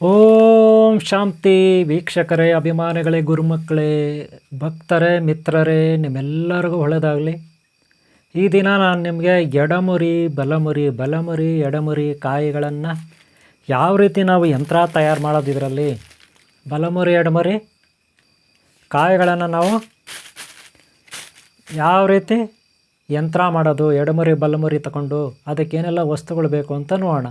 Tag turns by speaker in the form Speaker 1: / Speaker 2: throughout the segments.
Speaker 1: ಓಂ ಶಾಂತಿ ವೀಕ್ಷಕರೇ, ಅಭಿಮಾನಿಗಳೇ, ಗುರುಮಕ್ಕಳೇ, ಭಕ್ತರೇ, ಮಿತ್ರರೇ, ನಿಮ್ಮೆಲ್ಲರಿಗೂ ಒಳ್ಳೆಯದಾಗಲಿ. ಈ ದಿನ ನಾನು ನಿಮಗೆ ಎಡಮುರಿ ಬಲಮುರಿ ಎಡಮುರಿ ಕಾಯಿಗಳನ್ನು ಯಾವ ರೀತಿ ನಾವು ಯಂತ್ರ ತಯಾರು ಮಾಡೋದು, ಇದರಲ್ಲಿ ಬಲಮುರಿ ಎಡಮುರಿ ಕಾಯಿಗಳನ್ನು ನಾವು ಯಾವ ರೀತಿ ಯಂತ್ರ ಮಾಡೋದು, ಎಡಮುರಿ ಬಲಮುರಿ ತಗೊಂಡು ಅದಕ್ಕೇನೆಲ್ಲ ವಸ್ತುಗಳು ಬೇಕು ಅಂತ ನೋಡೋಣ.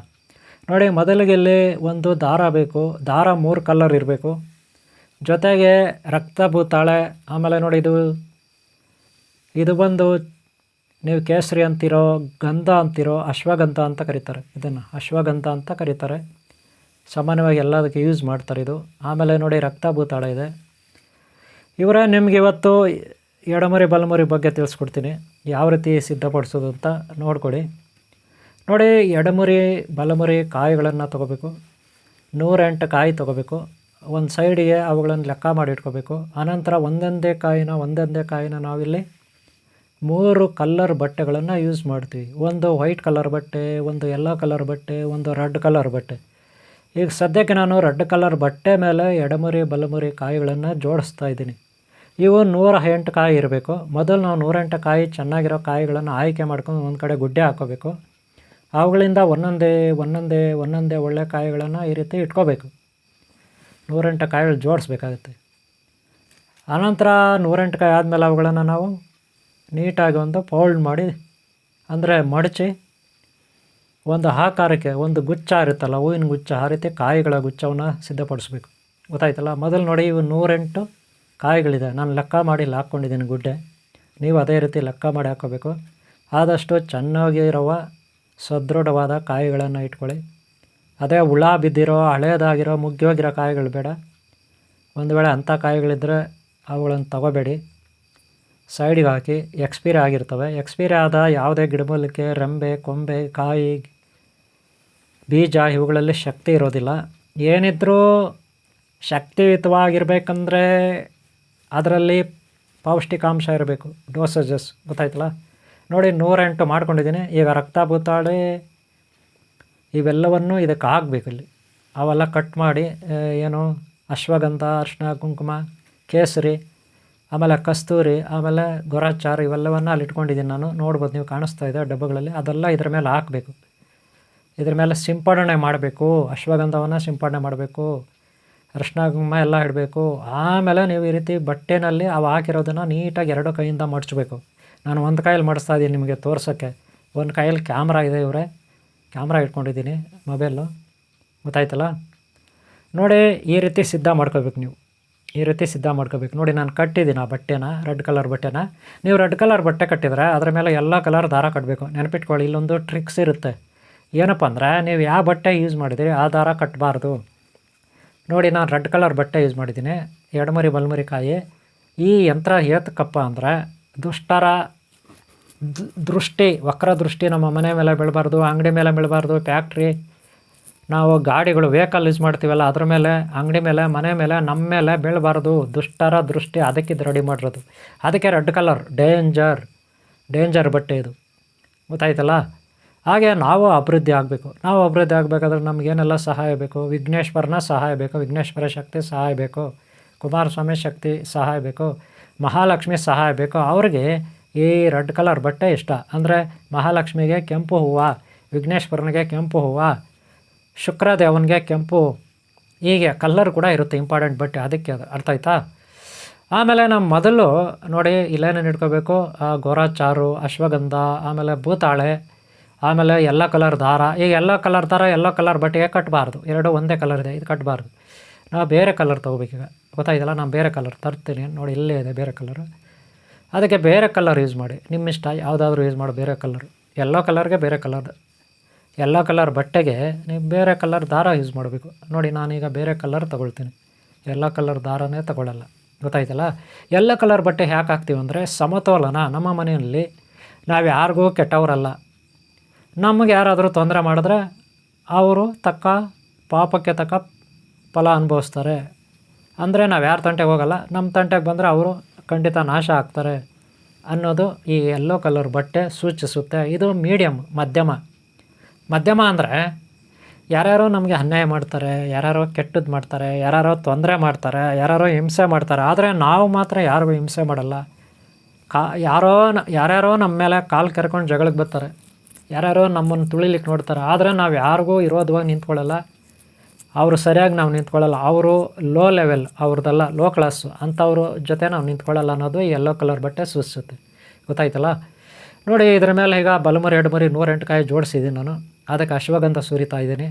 Speaker 1: ನೋಡಿ, ಮೊದಲಿಗೆ ಇಲ್ಲಿ ಒಂದು ದಾರ ಬೇಕು. ದಾರ 3 ಕಲರ್ ಇರಬೇಕು. ಜೊತೆಗೆ ರಕ್ತಭೂತಾಳೆ. ಆಮೇಲೆ ನೋಡಿ, ಇದು ಬಂದು ನೀವು ಕೇಸರಿ ಅಂತಿರೋ, ಗಂಧ ಅಂತಿರೋ, ಅಶ್ವಗಂಧ ಅಂತ ಕರೀತಾರೆ. ಇದನ್ನು ಅಶ್ವಗಂಧ ಅಂತ ಕರೀತಾರೆ. ಸಾಮಾನ್ಯವಾಗಿ ಎಲ್ಲದಕ್ಕೆ ಯೂಸ್ ಮಾಡ್ತಾರೆ ಇದು. ಆಮೇಲೆ ನೋಡಿ, ರಕ್ತಭೂತಾಳೆ ಇದೆ. ಇವರೇ ನಿಮ್ಗೆ ಇವತ್ತು ಎಡಮುರಿ ಬಲಮುರಿ ಬಗ್ಗೆ ತಿಳಿಸ್ಕೊಡ್ತೀನಿ, ಯಾವ ರೀತಿ ಸಿದ್ಧಪಡಿಸೋದು ಅಂತ ನೋಡ್ಕೊಳ್ಳಿ. ನೋಡಿ, ಎಡಮುರಿ ಬಲಮುರಿ ಕಾಯಿಗಳನ್ನು ತೊಗೋಬೇಕು. 108 ಕಾಯಿ ತೊಗೋಬೇಕು. ಒಂದು ಸೈಡಿಗೆ ಅವುಗಳನ್ನು ಲೆಕ್ಕ ಮಾಡಿ ಇಟ್ಕೋಬೇಕು. ಆನಂತರ ಒಂದೊಂದೇ ಕಾಯಿನ ನಾವಿಲ್ಲಿ 3 ಕಲರ್ ಬಟ್ಟೆಗಳನ್ನು ಯೂಸ್ ಮಾಡ್ತೀವಿ. ಒಂದು ವೈಟ್ ಕಲರ್ ಬಟ್ಟೆ, ಒಂದು ಯೆಲ್ಲೋ ಕಲರ್ ಬಟ್ಟೆ, ಒಂದು ರೆಡ್ ಕಲರ್ ಬಟ್ಟೆ. ಈಗ ಸದ್ಯಕ್ಕೆ ನಾನು ರೆಡ್ ಕಲರ್ ಬಟ್ಟೆ ಮೇಲೆ ಎಡಮುರಿ ಬಲಮುರಿ ಕಾಯಿಗಳನ್ನು ಜೋಡಿಸ್ತಾ ಇದ್ದೀನಿ. ಇವು 108 ಕಾಯಿ ಇರಬೇಕು. ಮೊದಲು ನಾವು 108 ಕಾಯಿ ಚೆನ್ನಾಗಿರೋ ಕಾಯಿಗಳನ್ನು ಆಯ್ಕೆ ಮಾಡ್ಕೊಂಡು ಒಂದು ಕಡೆ ಗುಡ್ಡೆ ಹಾಕ್ಕೋಬೇಕು. ಅವುಗಳಿಂದ ಒಂದೊಂದೇ ಒಳ್ಳೆ ಕಾಯಿಗಳನ್ನು ಈ ರೀತಿ ಇಟ್ಕೋಬೇಕು. 108 ಕಾಯಿಗಳು ಜೋಡಿಸ್ಬೇಕಾಗುತ್ತೆ. ಆನಂತರ 108 ಕಾಯಿ ಆದಮೇಲೆ ಅವುಗಳನ್ನು ನಾವು ನೀಟಾಗಿ ಒಂದು ಫೋಲ್ಡ್ ಮಾಡಿ, ಅಂದರೆ ಮಡಚಿ, ಒಂದು ಆಕಾರಕ್ಕೆ ಒಂದು ಗುಚ್ಛ ಇರುತ್ತಲ್ಲ, ಹೂವಿನ ಗುಚ್ಛ, ಆ ರೀತಿ ಕಾಯಿಗಳ ಗುಚ್ಛವನ್ನು ಸಿದ್ಧಪಡಿಸ್ಬೇಕು. ಗೊತ್ತಾಯ್ತಲ್ಲ? ಮೊದಲು ನೋಡಿ, ಇವು 108 ಕಾಯಿಗಳಿದೆ. ನಾನು ಲೆಕ್ಕ ಮಾಡಿ ಹಾಕ್ಕೊಂಡಿದ್ದೀನಿ ಗುಡ್ಡೆ. ನೀವು ಅದೇ ರೀತಿ ಲೆಕ್ಕ ಮಾಡಿ ಹಾಕ್ಕೋಬೇಕು. ಆದಷ್ಟು ಚೆನ್ನಾಗಿರುವ ಸದೃಢವಾದ ಕಾಯಿಗಳನ್ನು ಇಟ್ಕೊಳ್ಳಿ. ಅದೇ ಹುಳ ಬಿದ್ದಿರೋ, ಹಳೇದಾಗಿರೋ, ಮುಗ್ಗೋಗಿರೋ ಕಾಯಿಗಳು ಬೇಡ. ಒಂದು ವೇಳೆ ಅಂಥ ಕಾಯಿಗಳಿದ್ದರೆ ಅವುಗಳನ್ನು ತಗೋಬೇಡಿ, ಸೈಡಿಗೆ ಹಾಕಿ. ಎಕ್ಸ್ಪೈರಿ ಆಗಿರ್ತವೆ. ಎಕ್ಸ್ಪೈರಿ ಆದ ಯಾವುದೇ ಗಿಡಮೂಲಿಕೆ, ರೆಂಬೆ, ಕೊಂಬೆ, ಕಾಯಿ, ಬೀಜ ಇವುಗಳಲ್ಲಿ ಶಕ್ತಿ ಇರೋದಿಲ್ಲ. ಏನಿದ್ರೂ ಶಕ್ತಿಯುತವಾಗಿರಬೇಕಂದ್ರೆ ಅದರಲ್ಲಿ ಪೌಷ್ಟಿಕಾಂಶ ಇರಬೇಕು, ಡೋಸೇಜಸ್. ಗೊತ್ತಾಯ್ತಲ್ಲ? ನೋಡಿ, 108 ಮಾಡ್ಕೊಂಡಿದ್ದೀನಿ. ಈಗ ರಕ್ತಭೂತಾಳೆ ಇವೆಲ್ಲವನ್ನು ಇದಕ್ಕೆ ಹಾಕಬೇಕು. ಇಲ್ಲಿ ಅವೆಲ್ಲ ಕಟ್ ಮಾಡಿ, ಏನು ಅಶ್ವಗಂಧ, ಅರಿಶಿನ, ಕುಂಕುಮ, ಕೇಸರಿ, ಆಮೇಲೆ ಕಸ್ತೂರಿ, ಆಮೇಲೆ ಗೊರಚಾರು, ಇವೆಲ್ಲವನ್ನು ಅಲ್ಲಿ ಇಟ್ಕೊಂಡಿದ್ದೀನಿ ನಾನು. ನೋಡ್ಬೋದು, ನೀವು ಕಾಣಿಸ್ತಾ ಇದೆ ಡಬ್ಬಗಳಲ್ಲಿ. ಅದೆಲ್ಲ ಇದ್ರ ಮೇಲೆ ಹಾಕಬೇಕು. ಇದ್ರ ಮೇಲೆ ಸಿಂಪಡಣೆ ಮಾಡಬೇಕು. ಅಶ್ವಗಂಧವನ್ನು ಸಿಂಪಡಣೆ ಮಾಡಬೇಕು, ಅರಿಶಿನ ಕುಂಕುಮ ಎಲ್ಲ ಇಡಬೇಕು. ಆಮೇಲೆ ನೀವು ಈ ರೀತಿ ಬಟ್ಟೆನಲ್ಲಿ ಅವು ಹಾಕಿರೋದನ್ನು ನೀಟಾಗಿ 2 ಕೈಯಿಂದ ಮಡಚಬೇಕು. ನಾನು ಒಂದು ಕೈಯಲ್ಲಿ ಮಾಡಿಸ್ತಾ ಇದ್ದೀನಿ ನಿಮಗೆ ತೋರ್ಸೋಕ್ಕೆ. ಒಂದು ಕೈಯಲ್ಲಿ ಕ್ಯಾಮ್ರಾ ಇದೆ, ಕ್ಯಾಮ್ರಾ ಇಟ್ಕೊಂಡಿದ್ದೀನಿ, ಮೊಬೈಲು. ಗೊತ್ತಾಯ್ತಲ್ಲ? ನೋಡಿ, ಈ ರೀತಿ ಸಿದ್ಧ ಮಾಡ್ಕೋಬೇಕು. ನೀವು ಈ ರೀತಿ ಸಿದ್ಧ ಮಾಡ್ಕೋಬೇಕು. ನೋಡಿ, ನಾನು ಕಟ್ಟಿದ್ದೀನಿ ಆ ಬಟ್ಟೆನ, ರೆಡ್ ಕಲರ್ ಬಟ್ಟೆನ. ನೀವು ರೆಡ್ ಕಲರ್ ಬಟ್ಟೆ ಕಟ್ಟಿದರೆ ಅದರ ಮೇಲೆ ಎಲ್ಲ ಕಲರ್ ದಾರ ಕಟ್ಟಬೇಕು. ನೆನಪಿಟ್ಕೊಳ್ಳಿ, ಇಲ್ಲೊಂದು ಟ್ರಿಕ್ಸ್ ಇರುತ್ತೆ. ಏನಪ್ಪ ಅಂದರೆ, ನೀವು ಯಾವ ಬಟ್ಟೆ ಯೂಸ್ ಮಾಡಿದಿರಿ ಆ ದಾರ ಕಟ್ಟಬಾರ್ದು. ನೋಡಿ, ನಾನು ರೆಡ್ ಕಲರ್ ಬಟ್ಟೆ ಯೂಸ್ ಮಾಡಿದ್ದೀನಿ. ಎಡಮುರಿ ಬಲಮುರಿ ಕಾಯಿ. ಈ ಯಂತ್ರ ಏತಕ್ಕಪ್ಪ ಅಂದರೆ, ದುಷ್ಟರ ದೃಷ್ಟಿ, ವಕ್ರ ದೃಷ್ಟಿ ನಮ್ಮ ಮನೆ ಮೇಲೆ ಬೀಳಬಾರ್ದು, ಅಂಗಡಿ ಮೇಲೆ ಬೀಳಬಾರ್ದು, ಫ್ಯಾಕ್ಟ್ರಿ, ನಾವು ಗಾಡಿಗಳು, ವೆಹಿಕಲ್ ಯೂಸ್ ಮಾಡ್ತೀವಲ್ಲ ಅದ್ರ ಮೇಲೆ, ಅಂಗಡಿ ಮೇಲೆ, ಮನೆ ಮೇಲೆ, ನಮ್ಮ ಮೇಲೆ ಬೀಳಬಾರ್ದು. ದುಷ್ಟರ ದೃಷ್ಟಿ ಅದಕ್ಕಿದ್ದು ರೆಡಿ ಮಾಡಿರೋದು. ಅದಕ್ಕೆ ರೆಡ್ ಕಲರ್ ಡೇಂಜರ್ ಬಟ್ಟೆ ಇದು. ಗೊತ್ತಾಯ್ತಲ್ಲ? ಹಾಗೆ ನಾವು ಅಭಿವೃದ್ಧಿ ಆಗಬೇಕು. ನಾವು ಅಭಿವೃದ್ಧಿ ಆಗಬೇಕಾದ್ರೆ ನಮಗೇನೆಲ್ಲ ಸಹಾಯ ಬೇಕು? ವಿಘ್ನೇಶ್ವರನ ಸಹಾಯ ಬೇಕು, ವಿಘ್ನೇಶ್ವರ ಶಕ್ತಿ ಸಹಾಯ ಬೇಕು, ಕುಮಾರಸ್ವಾಮಿ ಶಕ್ತಿ ಸಹಾಯ ಬೇಕು, ಮಹಾಲಕ್ಷ್ಮಿ ಸಹಾಯ ಬೇಕು. ಅವ್ರಿಗೆ ಈ ರೆಡ್ ಕಲರ್ ಬಟ್ಟೆ ಇಷ್ಟ. ಅಂದರೆ ಮಹಾಲಕ್ಷ್ಮಿಗೆ ಕೆಂಪು ಹೂವು, ವಿಘ್ನೇಶ್ವರನಿಗೆ ಕೆಂಪು ಹೂವು, ಶುಕ್ರದೇವನಿಗೆ ಕೆಂಪು, ಹೀಗೆ ಕಲ್ಲರ್ ಕೂಡ ಇರುತ್ತೆ ಇಂಪಾರ್ಟೆಂಟ್ ಬಟ್ಟೆ. ಅದಕ್ಕೆ ಅದು ಅರ್ಥ ಆಯ್ತಾ? ಆಮೇಲೆ ನಮ್ಮ ಮೊದಲು ನೋಡಿ, ಇಲ್ಲೇನೇನು ಇಟ್ಕೋಬೇಕು? ಗೊರಚಾರು, ಅಶ್ವಗಂಧ, ಆಮೇಲೆ ಭೂತಾಳೆ, ಆಮೇಲೆ ಯೆಲ್ಲೋ ಕಲರ್ ದಾರ. ಈಗ ಯೆಲ್ಲೋ ಕಲರ್ ದಾರ ಯೆಲ್ಲೋ ಕಲರ್ ಬಟ್ಟೆಗೆ ಕಟ್ಟಬಾರ್ದು. 2 ಒಂದೇ ಕಲರ್ ಇದೆ, ಇದು ಕಟ್ಟಬಾರ್ದು. ನಾವು ಬೇರೆ ಕಲರ್ ತೊಗೋಬೇಕೀಗ. ಗೊತ್ತಾಯ್ತಲ್ಲ? ನಾನು ಬೇರೆ ಕಲರ್ ತರ್ತೀನಿ. ನೋಡಿ, ಇಲ್ಲೇ ಇದೆ ಬೇರೆ ಕಲರು. ಅದಕ್ಕೆ ಬೇರೆ ಕಲರ್ ಯೂಸ್ ಮಾಡಿ. ನಿಮ್ಮ ಇಷ್ಟ, ಯಾವುದಾದ್ರೂ ಯೂಸ್ ಮಾಡಿ. ಬೇರೆ ಕಲರು, ಯೆಲ್ಲೋ ಕಲರ್ಗೆ ಬೇರೆ ಕಲರ್, ಯೆಲ್ಲೋ ಕಲರ್ ಬಟ್ಟೆಗೆ ನೀವು ಬೇರೆ ಕಲರ್ ದಾರ ಯೂಸ್ ಮಾಡಬೇಕು. ನೋಡಿ, ನಾನೀಗ ಬೇರೆ ಕಲರ್ ತೊಗೊಳ್ತೀನಿ, ಯೆಲ್ಲೋ ಕಲರ್ ದಾರನೇ ತೊಗೊಳ್ಳಲ್ಲ. ಗೊತ್ತಾಯ್ತಲ್ಲ? ಯೆಲ್ಲೋ ಕಲರ್ ಬಟ್ಟೆ ಯಾಕೆ ಹಾಕ್ತೀವಿ ಅಂದರೆ, ಸಮತೋಲನ. ನಮ್ಮ ಮನೆಯಲ್ಲಿ ನಾವು ಯಾರಿಗೂ ಕೆಟ್ಟವರಲ್ಲ. ನಮಗೆ ಯಾರಾದರೂ ತೊಂದರೆ ಮಾಡಿದ್ರೆ ಅವರು ಪಾಪಕ್ಕೆ ತಕ್ಕ ಫಲ ಅನುಭವಿಸ್ತಾರೆ. ಅಂದರೆ ನಾವು ಯಾರ ತಂಟೆಗೆ ಹೋಗಲ್ಲ, ನಮ್ಮ ತಂಟೆಗೆ ಬಂದರೆ ಅವರು ಖಂಡಿತ ನಾಶ ಆಗ್ತಾರೆ ಅನ್ನೋದು ಈ ಯೆಲ್ಲೋ ಕಲರ್ ಬಟ್ಟೆ ಸೂಚಿಸುತ್ತೆ. ಇದು ಮೀಡಿಯಮ್, ಮಧ್ಯಮ ಅಂದರೆ ಯಾರ್ಯಾರೋ ನಮಗೆ ಅನ್ಯಾಯ ಮಾಡ್ತಾರೆ, ಯಾರ್ಯಾರೋ ಕೆಟ್ಟದ್ದು ಮಾಡ್ತಾರೆ, ಯಾರ್ಯಾರೋ ತೊಂದರೆ ಮಾಡ್ತಾರೆ, ಯಾರ್ಯಾರೋ ಹಿಂಸೆ ಮಾಡ್ತಾರೆ. ಆದರೆ ನಾವು ಮಾತ್ರ ಯಾರಿಗೂ ಹಿಂಸೆ ಮಾಡಲ್ಲ. ಯಾರ್ಯಾರೋ ನಮ್ಮ ಮೇಲೆ ಕಾಲು ಕೆರ್ಕೊಂಡು ಜಗಳಕ್ಕೆ ಬರ್ತಾರೆ, ಯಾರ್ಯಾರೋ ನಮ್ಮನ್ನು ತುಳಿಲಿಕ್ಕೆ ನೋಡ್ತಾರೆ. ಆದರೆ ನಾವು ಯಾರಿಗೂ ವಿರೋಧವಾಗಿ ನಿಂತ್ಕೊಳ್ಳಲ್ಲ, ಅವರು ಸರಿಯಾಗಿ ನಾವು ನಿಂತ್ಕೊಳ್ಳಲ್ಲ. ಅವರು ಲೋ ಲೆವೆಲ್, ಅವ್ರದ್ದೆಲ್ಲ ಲೋ ಕ್ಲಾಸು, ಅಂಥವ್ರ ಜೊತೆ ನಾವು ನಿಂತ್ಕೊಳ್ಳಲ್ಲ ಅನ್ನೋದು ಈ ಯೆಲ್ಲೋ ಕಲರ್ ಬಟ್ಟೆ ಸೂಚಿಸುತ್ತೆ. ಗೊತ್ತಾಯ್ತಲ್ಲ? ನೋಡಿ, ಇದ್ರ ಮೇಲೆ ಈಗ ಬಲಮರಿ ಎಡಮರಿ 108 ಕಾಯಿ ಜೋಡಿಸಿದ್ದೀನಿ ನಾನು. ಅದಕ್ಕೆ ಅಶ್ವಗಂಧ ಸುರಿತಾ ಇದ್ದೀನಿ.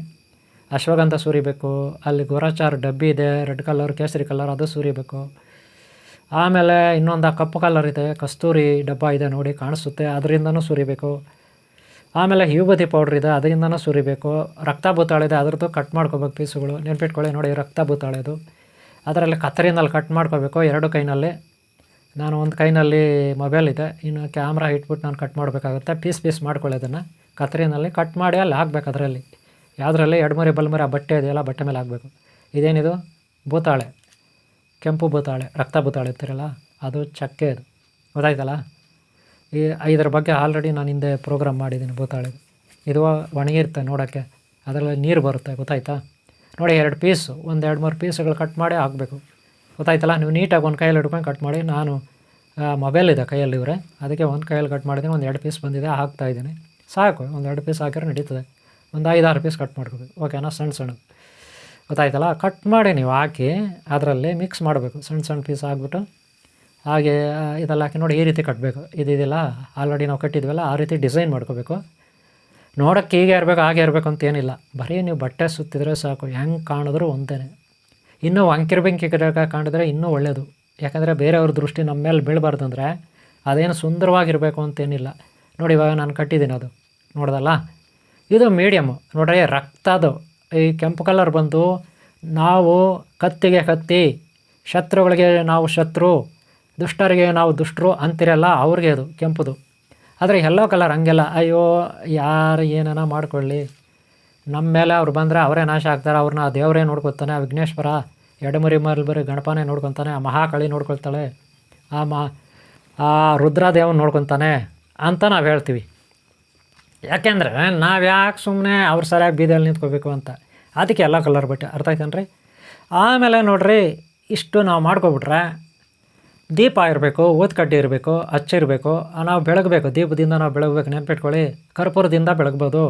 Speaker 1: ಅಶ್ವಗಂಧ ಸುರಿಬೇಕು. ಅಲ್ಲಿ ಗೋರಾಚಾರ ಡಬ್ಬಿ ಇದೆ, ರೆಡ್ ಕಲರ್, ಕೇಸರಿ ಕಲರ್, ಅದು ಸುರಿಬೇಕು. ಆಮೇಲೆ ಇನ್ನೊಂದು ಕಪ್ಪು ಕಲರ್ ಇದೆ, ಕಸ್ತೂರಿ ಡಬ್ಬ ಇದೆ ನೋಡಿ, ಕಾಣಿಸುತ್ತೆ, ಅದರಿಂದನೂ ಸುರಿಬೇಕು. ಆಮೇಲೆ ವಿಭೂತಿ ಪೌಡ್ರ್ ಇದೆ, ಅದರಿಂದನೂ ಸುರಿಬೇಕು. ರಕ್ತ ಭೂತಾಳೆ ಇದೆ, ಅದ್ರದ್ದು ಕಟ್ ಮಾಡ್ಕೋಬೇಕು ಪೀಸುಗಳು. ನೆನ್ಪಿಟ್ಕೊಳ್ಳಿ ನೋಡಿ, ರಕ್ತ ಭೂತಾಳೆದು. ಅದರಲ್ಲಿ ಕತ್ತರಿನಲ್ಲಿ ಕಟ್ ಮಾಡ್ಕೋಬೇಕು 2 ಕೈನಲ್ಲಿ. ನಾನು ಒಂದು ಕೈನಲ್ಲಿ ಮೊಬೈಲ್ ಇದೆ, ಇನ್ನು ಕ್ಯಾಮ್ರಾ ಇಟ್ಬಿಟ್ಟು ನಾನು ಕಟ್ ಮಾಡಬೇಕಾಗುತ್ತೆ. ಪೀಸ್ ಮಾಡ್ಕೊಳ್ಳಿ ಅದನ್ನು ಕತ್ತರಿನಲ್ಲಿ ಕಟ್ ಮಾಡಿ ಅಲ್ಲಿ ಹಾಕ್ಬೇಕು. ಅದರಲ್ಲಿ ಯಾವುದರಲ್ಲಿ ಎಡಮರಿ ಬಲಮರಿ ಆ ಬಟ್ಟೆ ಇದೆಯಲ್ಲ, ಬಟ್ಟೆ ಮೇಲೆ ಹಾಕಬೇಕು. ಇದೇನಿದು ಭೂತಾಳೆ, ಕೆಂಪು ಭೂತಾಳೆ, ರಕ್ತ ಭೂತಾಳೆ ಇರ್ತಿರಲ್ಲ, ಅದು ಚಕ್ಕೆ. ಇದು ಗೊತ್ತಾಯ್ತಲ್ಲ? ಇದರ ಬಗ್ಗೆ ಆಲ್ರೆಡಿ ನಾನು ಹಿಂದೆ ಪ್ರೋಗ್ರಾಮ್ ಮಾಡಿದ್ದೀನಿ. ಭೂತಾಳೆ ಇದು ಒಣಗಿರುತ್ತೆ ನೋಡೋಕ್ಕೆ, ಅದರಲ್ಲಿ ನೀರು ಬರುತ್ತೆ. ಗೊತ್ತಾಯ್ತಾ? ನೋಡಿ, 2 ಪೀಸು, 1-2-3 ಪೀಸುಗಳು ಕಟ್ ಮಾಡಿ ಹಾಕಬೇಕು. ಗೊತ್ತಾಯ್ತಲ್ಲ? ನೀವು ನೀಟಾಗಿ ಒಂದು ಕೈಯಲ್ಲಿ ಹಿಡ್ಕೊಂಡು ಕಟ್ ಮಾಡಿ. ನಾನು ಮೊಬೈಲ್ ಇದೆ ಕೈಯಲ್ಲಿ ಇವರೇ, ಅದಕ್ಕೆ ಒಂದು ಕೈಯಲ್ಲಿ ಕಟ್ ಮಾಡಿದ್ದೀನಿ. 1-2 ಪೀಸ್ ಬಂದಿದೆ, ಹಾಕ್ತಾಯಿದ್ದೀನಿ. ಸಾಕು, 1-2 ಪೀಸ್ ಹಾಕಿದ್ರೆ ನಡೀತದೆ. ಒಂದು 5-6 ಪೀಸ್ ಕಟ್ ಮಾಡ್ಕೋಬೇಕು. ಓಕೆನಾ? ಸಣ್ಣ ಗೊತ್ತಾಯ್ತಲ್ಲ? ಕಟ್ ಮಾಡಿ ನೀವು ಹಾಕಿ ಅದರಲ್ಲಿ ಮಿಕ್ಸ್ ಮಾಡಬೇಕು. ಸಣ್ಣ ಪೀಸ್ ಹಾಕ್ಬಿಟ್ಟು ಹಾಗೆ ಇದೆಲ್ಲ ಹಾಕಿ ನೋಡಿ, ಈ ರೀತಿ ಕಟ್ಟಬೇಕು. ಇದೆಯಲ್ಲ ಆಲ್ರೆಡಿ ನಾವು ಕಟ್ಟಿದ್ವಲ್ಲ, ಆ ರೀತಿ ಡಿಸೈನ್ ಮಾಡ್ಕೋಬೇಕು. ನೋಡೋಕ್ಕೆ ಹೀಗೆ ಇರಬೇಕು ಹಾಗೆ ಇರಬೇಕು ಅಂತ ಏನಿಲ್ಲ, ಬರೀ ನೀವು ಬಟ್ಟೆ ಸುತ್ತಿದ್ರೆ ಸಾಕು, ಹೆಂಗೆ ಕಾಣಿದ್ರೂ ಒಂದೇ. ಇನ್ನೂ ವಂಕಿರ್ ಬೆಂಕಿ ಕಾಣಿದ್ರೆ ಇನ್ನೂ ಒಳ್ಳೆಯದು. ಯಾಕಂದರೆ ಬೇರೆಯವ್ರ ದೃಷ್ಟಿ ನಮ್ಮ ಮೇಲೆ ಬೀಳಬಾರ್ದು. ಅಂದರೆ ಅದೇನು ಸುಂದರವಾಗಿರಬೇಕು ಅಂತೇನಿಲ್ಲ. ನೋಡಿ, ಇವಾಗ ನಾನು ಕಟ್ಟಿದ್ದೀನಿ, ಅದು ನೋಡ್ದಲ್ಲ, ಇದು ಮೀಡಿಯಮ್ಮು. ನೋಡ್ರಿ, ರಕ್ತದು ಈ ಕೆಂಪು ಕಲರ್ ಬಂದು ನಾವು ಕತ್ತಿಗೆ ಕತ್ತಿ, ಶತ್ರುಗಳಿಗೆ ನಾವು ಶತ್ರು, ದುಷ್ಟರಿಗೆ ನಾವು ದುಷ್ಟರು ಅಂತಿರಲ್ಲ, ಅವ್ರಿಗೆ ಅದು ಕೆಂಪುದು. ಆದರೆ ಯೆಲ್ಲೋ ಕಲರ್ ಹಂಗೆಲ್ಲ, ಅಯ್ಯೋ ಯಾರು ಏನಾನ ಮಾಡ್ಕೊಳ್ಳಿ, ನಮ್ಮ ಮೇಲೆ ಅವ್ರು ಬಂದರೆ ಅವರೇ ನಾಶ ಆಗ್ತಾರೆ, ಅವ್ರನ್ನ ದೇವರೇ ನೋಡ್ಕೊತಾನೆ, ಆ ವಿಘ್ನೇಶ್ವರ ಎಡಮರಿ ಬರೀ ಗಣಪನೇ ನೋಡ್ಕೊತಾನೆ, ಆ ಮಹಾಕಾಳಿ ನೋಡ್ಕೊಳ್ತಾಳೆ, ಆ ರುದ್ರದೇವನ ನೋಡ್ಕೊತಾನೆ ಅಂತ ನಾವು ಹೇಳ್ತೀವಿ. ಯಾಕೆಂದರೆ ನಾವು ಯಾಕೆ ಸುಮ್ಮನೆ ಅವ್ರು ಸರಿಯಾಗಿ ಬೀದಿಯಲ್ಲಿ ನಿಂತ್ಕೋಬೇಕು ಅಂತ. ಅದಕ್ಕೆ ಎಲ್ಲ ಕಲರ್ ಬಟ್ಟೆ. ಅರ್ಥ ಆಯ್ತೇನ್ರಿ? ಆಮೇಲೆ ನೋಡಿರಿ, ಇಷ್ಟು ನಾವು ಮಾಡ್ಕೊಬಿಟ್ರೆ ದೀಪ ಇರಬೇಕು, ಊದ್ಕಡ್ಡಿ ಇರಬೇಕು, ಹಚ್ಚಿರಬೇಕು, ನಾವು ಬೆಳಗಬೇಕು. ದೀಪದಿಂದ ನಾವು ಬೆಳಗಬೇಕು. ನೆನ್ಪಿಟ್ಕೊಳ್ಳಿ, ಕರ್ಪೂರದಿಂದ ಬೆಳಗ್ಬೋದು.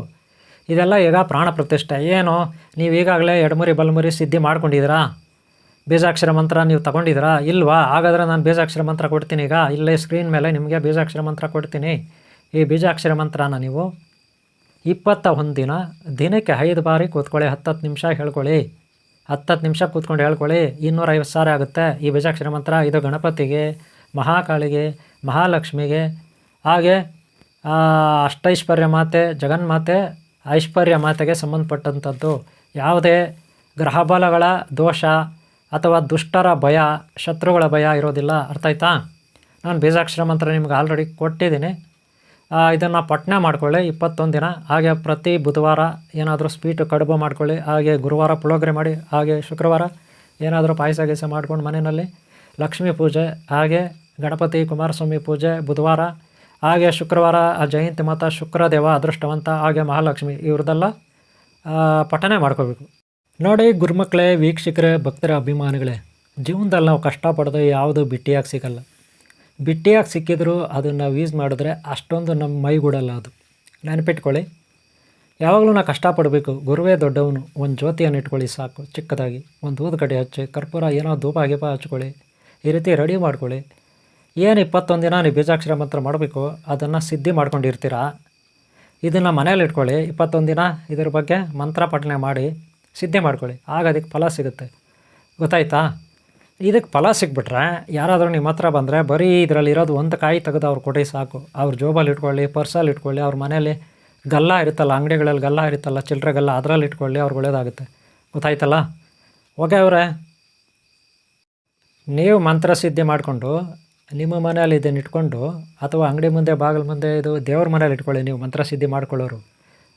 Speaker 1: ಇದೆಲ್ಲ ಈಗ ಪ್ರಾಣ ಪ್ರತಿಷ್ಠೆ. ಏನು, ನೀವು ಈಗಾಗಲೇ ಎಡಮುರಿ ಬಲಮುರಿ ಸಿದ್ಧಿ ಮಾಡ್ಕೊಂಡಿದ್ದೀರಾ? ಬೀಜಾಕ್ಷರ ಮಂತ್ರ ನೀವು ತಗೊಂಡಿದ್ದೀರಾ? ಇಲ್ವಾ? ಹಾಗಾದರೆ ನಾನು ಬೀಜಾಕ್ಷರ ಮಂತ್ರ ಕೊಡ್ತೀನಿ. ಈಗ ಇಲ್ಲೇ ಸ್ಕ್ರೀನ್ ಮೇಲೆ ನಿಮಗೆ ಬೀಜಾಕ್ಷರ ಮಂತ್ರ ಕೊಡ್ತೀನಿ. ಈ ಬೀಜಾಕ್ಷರ ಮಂತ್ರನ ನೀವು 21 ದಿನ ದಿನಕ್ಕೆ 5 ಬಾರಿ ಕೂತ್ಕೊಳ್ಳಿ. 10 ನಿಮಿಷ ಹೇಳ್ಕೊಳ್ಳಿ. 10 ನಿಮಿಷ ಕೂತ್ಕೊಂಡು ಹೇಳ್ಕೊಳ್ಳಿ. 250 ಸಾರಿ ಆಗುತ್ತೆ ಈ ಬೀಜಾಕ್ಷರ ಮಂತ್ರ. ಇದು ಗಣಪತಿಗೆ, ಮಹಾಕಾಳಿಗೆ, ಮಹಾಲಕ್ಷ್ಮಿಗೆ, ಹಾಗೆ ಅಷ್ಟೈಶ್ವರ್ಯ ಮಾತೆ, ಜಗನ್ಮಾತೆ, ಐಶ್ವರ್ಯ ಮಾತೆಗೆ ಸಂಬಂಧಪಟ್ಟಂಥದ್ದು. ಯಾವುದೇ ಗ್ರಹಬಲಗಳ ದೋಷ ಅಥವಾ ದುಷ್ಟರ ಭಯ, ಶತ್ರುಗಳ ಭಯ ಇರೋದಿಲ್ಲ. ಅರ್ಥ ಆಯ್ತಾ? ನಾನು ಬೀಜಾಕ್ಷರ ಮಂತ್ರ ನಿಮ್ಗೆ ಆಲ್ರೆಡಿ ಕೊಟ್ಟಿದ್ದೀನಿ. ಇದನ್ನು ಪಠಣ ಮಾಡ್ಕೊಳ್ಳಿ 21 ದಿನ. ಹಾಗೆ ಪ್ರತಿ ಬುಧವಾರ ಏನಾದರೂ ಸ್ವೀಟು ಕಡುಬು ಮಾಡ್ಕೊಳ್ಳಿ. ಹಾಗೆ ಗುರುವಾರ ಪುಳೋಗರೆ ಮಾಡಿ, ಹಾಗೆ ಶುಕ್ರವಾರ ಏನಾದರೂ ಪಾಯಸ ಗೀಸ ಮಾಡ್ಕೊಂಡು ಮನೆಯಲ್ಲಿ ಲಕ್ಷ್ಮೀ ಪೂಜೆ, ಹಾಗೆ ಗಣಪತಿ ಕುಮಾರಸ್ವಾಮಿ ಪೂಜೆ ಬುಧವಾರ, ಹಾಗೆ ಶುಕ್ರವಾರ ಜಯಂತಿ ಮಾತಾ ಶುಕ್ರದೇವ ಅದೃಷ್ಟವಂತ, ಹಾಗೆ ಮಹಾಲಕ್ಷ್ಮಿ, ಇವ್ರದ್ದೆಲ್ಲ ಪಠನೆ ಮಾಡ್ಕೋಬೇಕು. ನೋಡಿ ಗುರುಮಕ್ಕಳೇ, ವೀಕ್ಷಕರೇ, ಭಕ್ತರ ಅಭಿಮಾನಿಗಳೇ, ಜೀವನದಲ್ಲಿ ನಾವು ಕಷ್ಟಪಡೋದು ಯಾವುದು ಬಿಟ್ಟಿಯಾಗಿ ಸಿಗಲ್ಲ. ಬಿಟ್ಟಿಯಾಗಿ ಸಿಕ್ಕಿದ್ರು ಅದನ್ನು ನಾವು ಯೂಸ್ ಮಾಡಿದ್ರೆ ಅಷ್ಟೊಂದು ನಮ್ಮ ಮೈಗೂಡಲ್ಲ. ಅದು ನೆನಪಿಟ್ಕೊಳ್ಳಿ. ಯಾವಾಗಲೂ ನಾವು ಕಷ್ಟಪಡಬೇಕು. ಗುರುವೇ ದೊಡ್ಡವನು. ಒಂದು ಜ್ಯೋತಿಯನ್ನು ಇಟ್ಕೊಳ್ಳಿ ಸಾಕು, ಚಿಕ್ಕದಾಗಿ ಒಂದು ಊದುಕಡ್ಡಿ ಹಚ್ಚಿ, ಕರ್ಪೂರ ಏನೋ ಧೂಪ ಗೀಪ ಹಚ್ಕೊಳ್ಳಿ. ಈ ರೀತಿ ರೆಡಿ ಮಾಡ್ಕೊಳ್ಳಿ. ಏನು 21 ದಿನ ನೀವು ಬೀಜಾಕ್ಷರ ಮಂತ್ರ ಮಾಡಬೇಕು, ಅದನ್ನು ಸಿದ್ಧಿ ಮಾಡ್ಕೊಂಡಿರ್ತೀರಾ. ಇದನ್ನು ಮನೇಲಿ ಇಟ್ಕೊಳ್ಳಿ. 21 ದಿನ ಇದ್ರ ಬಗ್ಗೆ ಮಂತ್ರ ಪಠನೆ ಮಾಡಿ ಸಿದ್ಧಿ ಮಾಡ್ಕೊಳ್ಳಿ. ಆಗ ಅದಕ್ಕೆ ಫಲ ಸಿಗುತ್ತೆ. ಗೊತ್ತಾಯ್ತಾ? ಇದಕ್ಕೆ ಫಲ ಸಿಕ್ಬಿಟ್ರೆ ಯಾರಾದರೂ ನಿಮ್ಮ ಹತ್ರ ಬಂದರೆ ಬರೀ ಇದರಲ್ಲಿರೋದು ಒಂದು ಕಾಯಿ ತೆಗೆದು ಅವ್ರು ಕೊಡಿ ಸಾಕು. ಅವ್ರ ಜೋಬಲ್ಲಿ ಇಟ್ಕೊಳ್ಳಿ, ಪರ್ಸಲ್ಲಿ ಇಟ್ಕೊಳ್ಳಿ, ಅವ್ರ ಮನೇಲಿ ಗಲ್ಲ ಇರುತ್ತಲ್ಲ, ಅಂಗಡಿಗಳಲ್ಲಿ ಗಲ್ಲ ಇರುತ್ತಲ್ಲ, ಚಿಲ್ಲರೆ ಗಲ್ಲ, ಅದರಲ್ಲಿ ಇಟ್ಕೊಳ್ಳಿ. ಅವ್ರಿಗೆ ಒಳ್ಳೇದಾಗುತ್ತೆ. ಗೊತ್ತಾಯ್ತಲ್ಲ? ಓಕೆ ಅವರೇ, ನೀವು ಮಂತ್ರ ಸಿದ್ಧಿ ಮಾಡಿಕೊಂಡು ನಿಮ್ಮ ಮನೆಯಲ್ಲಿ ಇದನ್ನು ಇಟ್ಕೊಂಡು, ಅಥವಾ ಅಂಗಡಿ ಮುಂದೆ ಬಾಗಿಲು ಮುಂದೆ ಇದು ದೇವ್ರ ಮನೇಲಿ ಇಟ್ಕೊಳ್ಳಿ ನೀವು ಮಂತ್ರ ಸಿದ್ಧಿ ಮಾಡ್ಕೊಳ್ಳೋರು.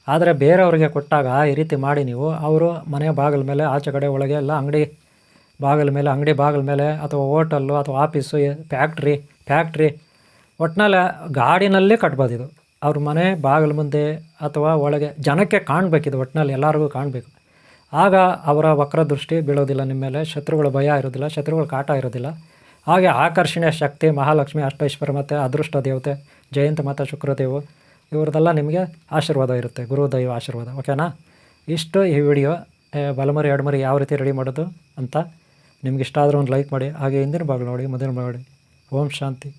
Speaker 1: ಆದರೆ ಬೇರೆಯವ್ರಿಗೆ ಕೊಟ್ಟಾಗ ಈ ರೀತಿ ಮಾಡಿ ನೀವು, ಅವರು ಮನೆ ಬಾಗಿಲ ಮೇಲೆ, ಆಚೆ ಕಡೆ ಒಳಗೆ ಎಲ್ಲ ಅಂಗಡಿ ಬಾಗಿಲ ಮೇಲೆ ಅಥವಾ ಹೋಟಲ್ಲು ಅಥವಾ ಆಫೀಸು, ಫ್ಯಾಕ್ಟ್ರಿ ಒಟ್ಟಿನಲ್ಲಿ ಗಾಡಿನಲ್ಲೇ ಕಟ್ಬೋದು ಇದು. ಅವ್ರ ಮನೆ ಬಾಗಿಲ ಮುಂದೆ ಅಥವಾ ಒಳಗೆ ಜನಕ್ಕೆ ಕಾಣಬೇಕಿದು, ಒಟ್ಟಿನಲ್ಲಿ ಎಲ್ಲರಿಗೂ ಕಾಣಬೇಕು. ಆಗ ಅವರ ವಕ್ರ ದೃಷ್ಟಿ ಬೀಳೋದಿಲ್ಲ ನಿಮ್ಮ ಮೇಲೆ, ಶತ್ರುಗಳ ಭಯ ಇರೋದಿಲ್ಲ, ಶತ್ರುಗಳ ಕಾಟ ಇರೋದಿಲ್ಲ. ಹಾಗೆ ಆಕರ್ಷಣೀಯ ಶಕ್ತಿ ಮಹಾಲಕ್ಷ್ಮಿ, ಅಷ್ಟೈಶ್ವರ್ಯ ಮತ್ತು ಅದೃಷ್ಟ ದೇವತೆ ಜಯಂತ ಮತ್ತು ಶುಕ್ರದೇವು ಇವ್ರದ್ದೆಲ್ಲ ನಿಮಗೆ ಆಶೀರ್ವಾದ ಇರುತ್ತೆ, ಗುರುದೈವ ಆಶೀರ್ವಾದ. ಓಕೆನಾ? ಇಷ್ಟು ಈ ವಿಡಿಯೋ ಬಲಮರಿ ಎಡಮರಿ ಯಾವ ರೀತಿ ರೆಡಿ ಮಾಡೋದು ಅಂತ. ನಿಮ್ಗೆ ಇಷ್ಟ ಆದರೂ ಒಂದು ಲೈಕ್ ಮಾಡಿ. ಹಾಗೆ ಹಿಂದಿನ ಭಾಗ ನೋಡಿ, ಮೊದಲ ನೋಡಿ. ಓಂ ಶಾಂತಿ.